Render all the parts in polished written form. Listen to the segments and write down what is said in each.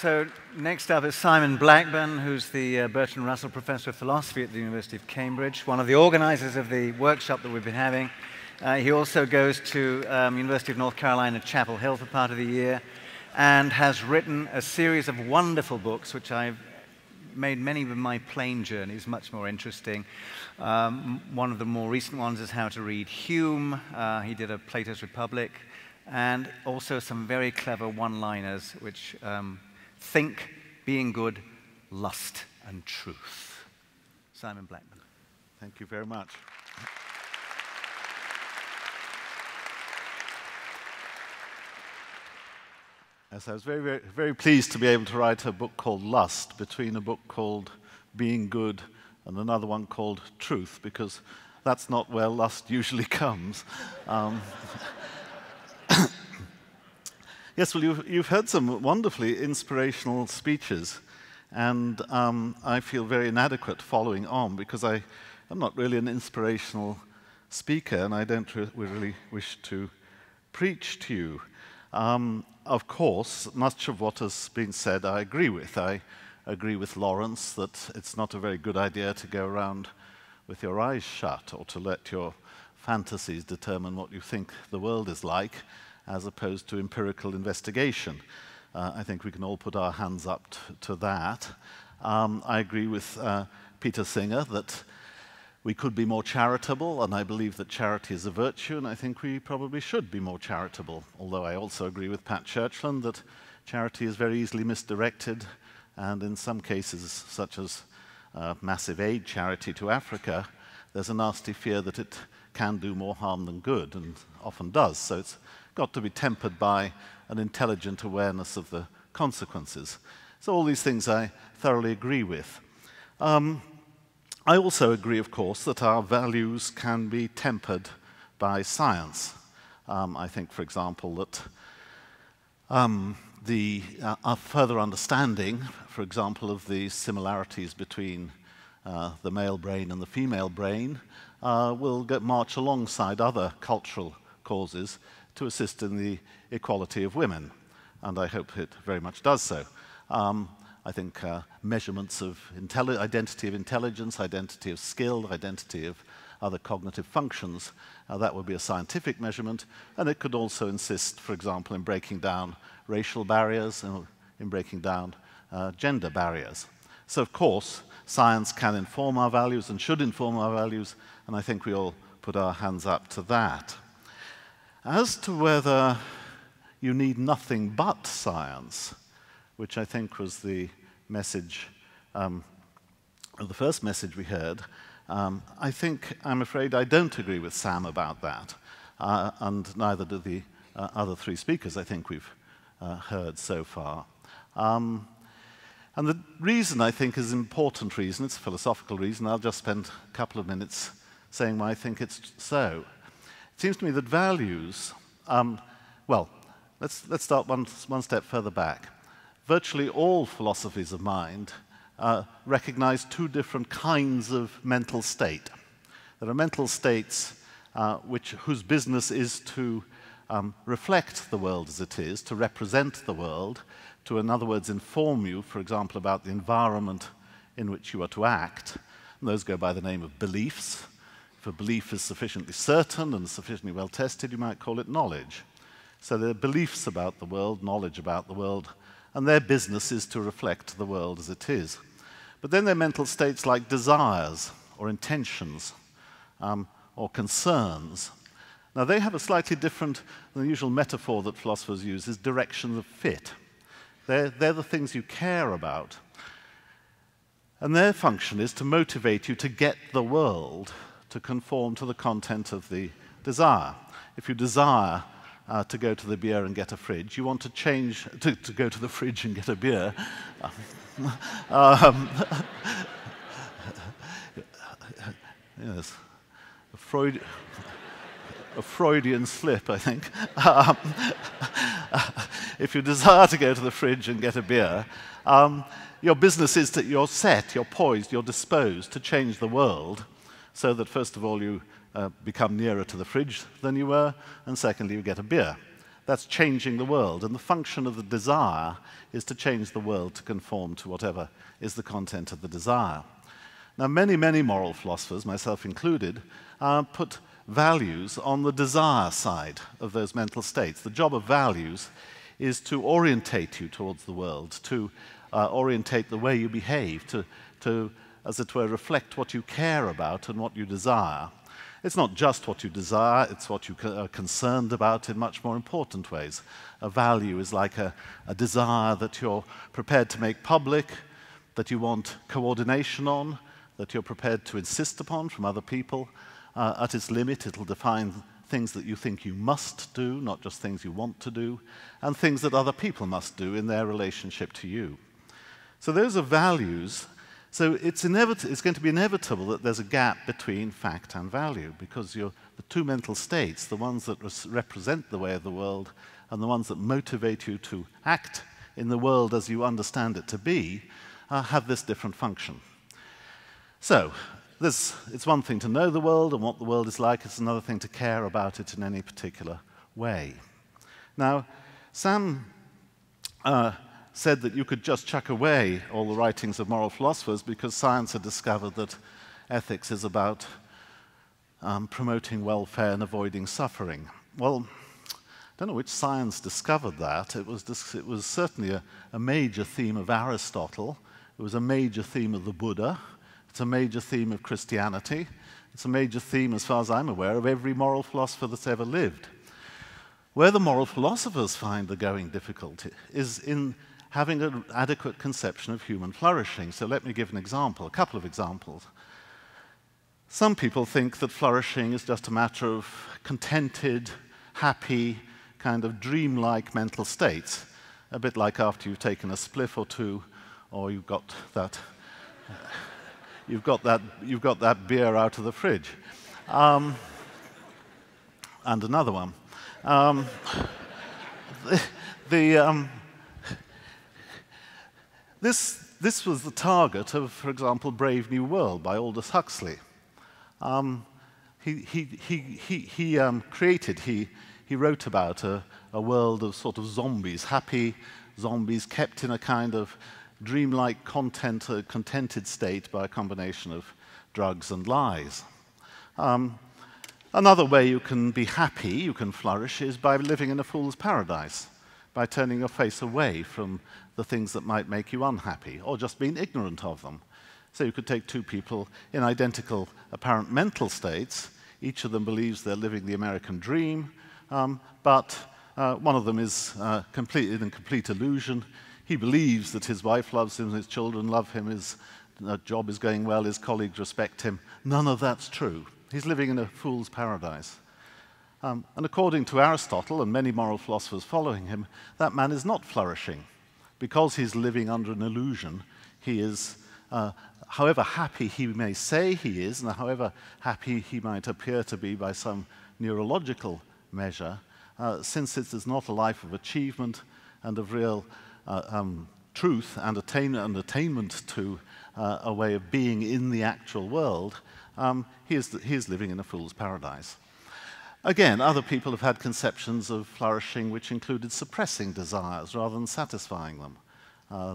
So next up is Simon Blackburn, who's the Bertrand Russell Professor of Philosophy at the University of Cambridge, one of the organizers of the workshop that we've been having. He also goes to University of North Carolina, Chapel Hill for part of the year, and has written a series of wonderful books, which I've made many of my plane journeys much more interesting. One of the more recent ones is How to Read Hume. He did a Plato's Republic, and also some very clever one-liners, which think, being good, lust, and truth. Simon Blackburn. Thank you very much. Yes, I was very pleased to be able to write a book called Lust between a book called Being Good and another one called Truth, because that's not where lust usually comes. Yes, well, you've heard some wonderfully inspirational speeches, and I feel very inadequate following on because I'm not really an inspirational speaker, and I don't really wish to preach to you. Of course, much of what has been said I agree with. I agree with Lawrence that it's not a very good idea to go around with your eyes shut or to let your fantasies determine what you think the world is like, as opposed to empirical investigation. I think we can all put our hands up to that. I agree with Peter Singer that we could be more charitable, and I believe that charity is a virtue, and I think we probably should be more charitable. Although I also agree with Pat Churchland that charity is very easily misdirected, and in some cases, such as massive aid charity to Africa, there's a nasty fear that it can do more harm than good, and often does. So it's got to be tempered by an intelligent awareness of the consequences. So all these things I thoroughly agree with. I also agree, of course, that our values can be tempered by science. I think, for example, that our further understanding, for example, of the similarities between the male brain and the female brain will march alongside other cultural causes to assist in the equality of women, and I hope it very much does so. I think measurements of identity of intelligence, identity of skill, identity of other cognitive functions, that would be a scientific measurement, and it could also insist, for example, in breaking down racial barriers and in breaking down gender barriers. So, of course, science can inform our values and should inform our values, and I think we all put our hands up to that. As to whether you need nothing but science, which I think was the message, the first message we heard, I'm afraid I don't agree with Sam about that, and neither do the other three speakers I think we've heard so far. And the reason, I think, is an important reason. It's a philosophical reason. I'll just spend a couple of minutes saying why I think it's so. It seems to me that values, well, let's start one step further back. Virtually all philosophies of mind recognize two different kinds of mental state. There are mental states whose business is to reflect the world as it is, to represent the world, to, in other words, inform you, for example, about the environment in which you are to act. And those go by the name of beliefs. If a belief is sufficiently certain and sufficiently well tested, you might call it knowledge. So there are beliefs about the world, knowledge about the world, and their business is to reflect the world as it is. But then there are mental states like desires or intentions or concerns. Now they have a slightly different, the usual metaphor that philosophers use is directions of fit. They're the things you care about. And their function is to motivate you to get the world to conform to the content of the desire. If you desire to go to the beer and get a fridge, you want to change, to go to the fridge and get a beer. Yes, a Freudian slip, I think. If you desire to go to the fridge and get a beer, your business is that you're set, you're poised, you're disposed to change the world so that, first of all, you become nearer to the fridge than you were, and secondly, you get a beer. that's changing the world. And the function of the desire is to change the world to conform to whatever is the content of the desire. Now, many, many moral philosophers, myself included, put values on the desire side of those mental states. The job of values is to orientate you towards the world, to orientate the way you behave, to, as it were, reflect what you care about and what you desire. It's not just what you desire, it's what you are concerned about in much more important ways. A value is like a desire that you're prepared to make public, that you want coordination on, that you're prepared to insist upon from other people. At its limit, it'll define things that you think you must do, not just things you want to do, and things that other people must do in their relationship to you. So those are values. So it's going to be inevitable that there's a gap between fact and value, because the two mental states, the ones that represent the way of the world and the ones that motivate you to act in the world as you understand it to be, have this different function. So it's one thing to know the world and what the world is like. It's another thing to care about it in any particular way. Now, Sam said that you could just chuck away all the writings of moral philosophers because science had discovered that ethics is about promoting welfare and avoiding suffering. Well, I don't know which science discovered that. It was certainly a major theme of Aristotle. It was a major theme of the Buddha. It's a major theme of Christianity. It's a major theme, as far as I'm aware, of every moral philosopher that's ever lived. Where the moral philosophers find the going difficult is in having an adequate conception of human flourishing. So let me give an example, a couple of examples. Some people think that flourishing is just a matter of contented, happy, kind of dreamlike mental states, a bit like after you've taken a spliff or two, or you've got that beer out of the fridge, and another one. This was the target of, for example, Brave New World by Aldous Huxley. He wrote about a world of sort of zombies, happy zombies kept in a kind of dreamlike, contented state by a combination of drugs and lies. Another way you can be happy, you can flourish, is by living in a fool's paradise, by turning your face away from the things that might make you unhappy, or just being ignorant of them. So you could take two people in identical apparent mental states. Each of them believes they're living the American dream, but one of them is in complete illusion. He believes that his wife loves him, his children love him, his job is going well, his colleagues respect him. None of that's true. He's living in a fool's paradise. And according to Aristotle and many moral philosophers following him, that man is not flourishing. Because he's living under an illusion, he is, however happy he may say he is, and however happy he might appear to be by some neurological measure, since it is not a life of achievement and of real truth and attainment to a way of being in the actual world, he is living in a fool's paradise. Again, other people have had conceptions of flourishing which included suppressing desires rather than satisfying them.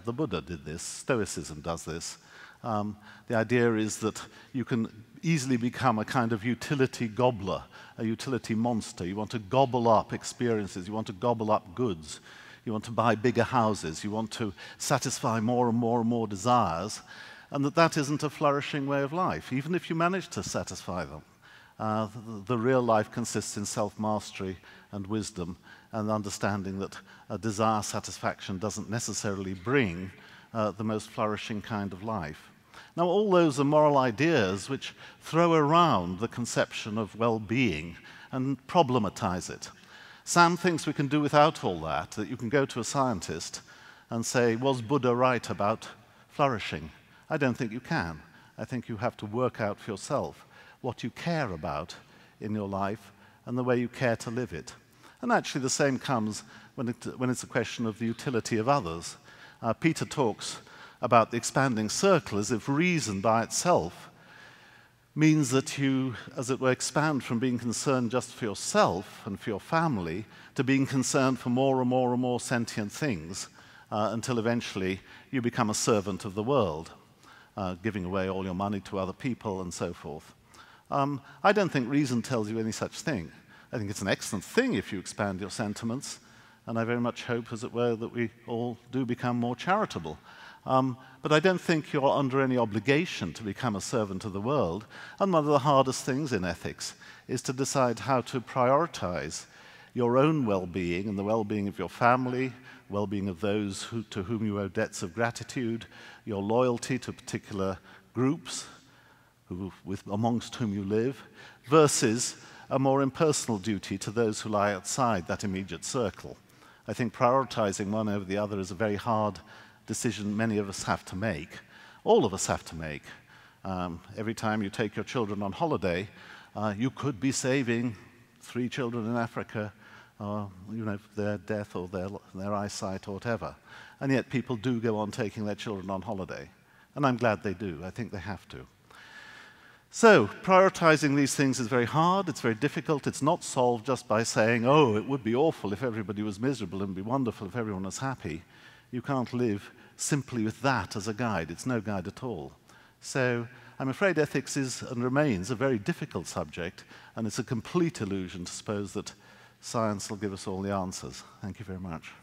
The Buddha did this, Stoicism does this. The idea is that you can easily become a kind of utility gobbler, a utility monster. You want to gobble up experiences, you want to gobble up goods, you want to buy bigger houses, you want to satisfy more and more and more desires, and that isn't a flourishing way of life, even if you manage to satisfy them. The real life consists in self-mastery and wisdom and understanding that desire satisfaction doesn't necessarily bring the most flourishing kind of life. Now, all those are moral ideas which throw around the conception of well-being and problematize it. Sam thinks we can do without all that you can go to a scientist and say, was Buddha right about flourishing? I don't think you can. I think you have to work out for yourself what you care about in your life and the way you care to live it. And actually the same comes when it's a question of the utility of others. Peter talks about the expanding circle as if reason by itself means that you, as it were, expand from being concerned just for yourself and for your family to being concerned for more and more and more sentient things until eventually you become a servant of the world, giving away all your money to other people and so forth. I don't think reason tells you any such thing. I think it's an excellent thing if you expand your sentiments, and I very much hope, as it were, that we all do become more charitable. But I don't think you're under any obligation to become a servant of the world. And one of the hardest things in ethics is to decide how to prioritize your own well-being and the well-being of your family, well-being of those to whom you owe debts of gratitude, your loyalty to particular groups amongst whom you live, versus a more impersonal duty to those who lie outside that immediate circle. I think prioritizing one over the other is a very hard decision many of us have to make. All of us have to make. Every time you take your children on holiday, you could be saving 3 children in Africa, their death or their eyesight or whatever. And yet people do go on taking their children on holiday. And I'm glad they do. I think they have to. So, prioritizing these things is very hard, it's very difficult, it's not solved just by saying, oh, it would be awful if everybody was miserable and it would be wonderful if everyone was happy. You can't live simply with that as a guide. It's no guide at all. So, I'm afraid ethics is and remains a very difficult subject, and it's a complete illusion to suppose that science will give us all the answers. Thank you very much.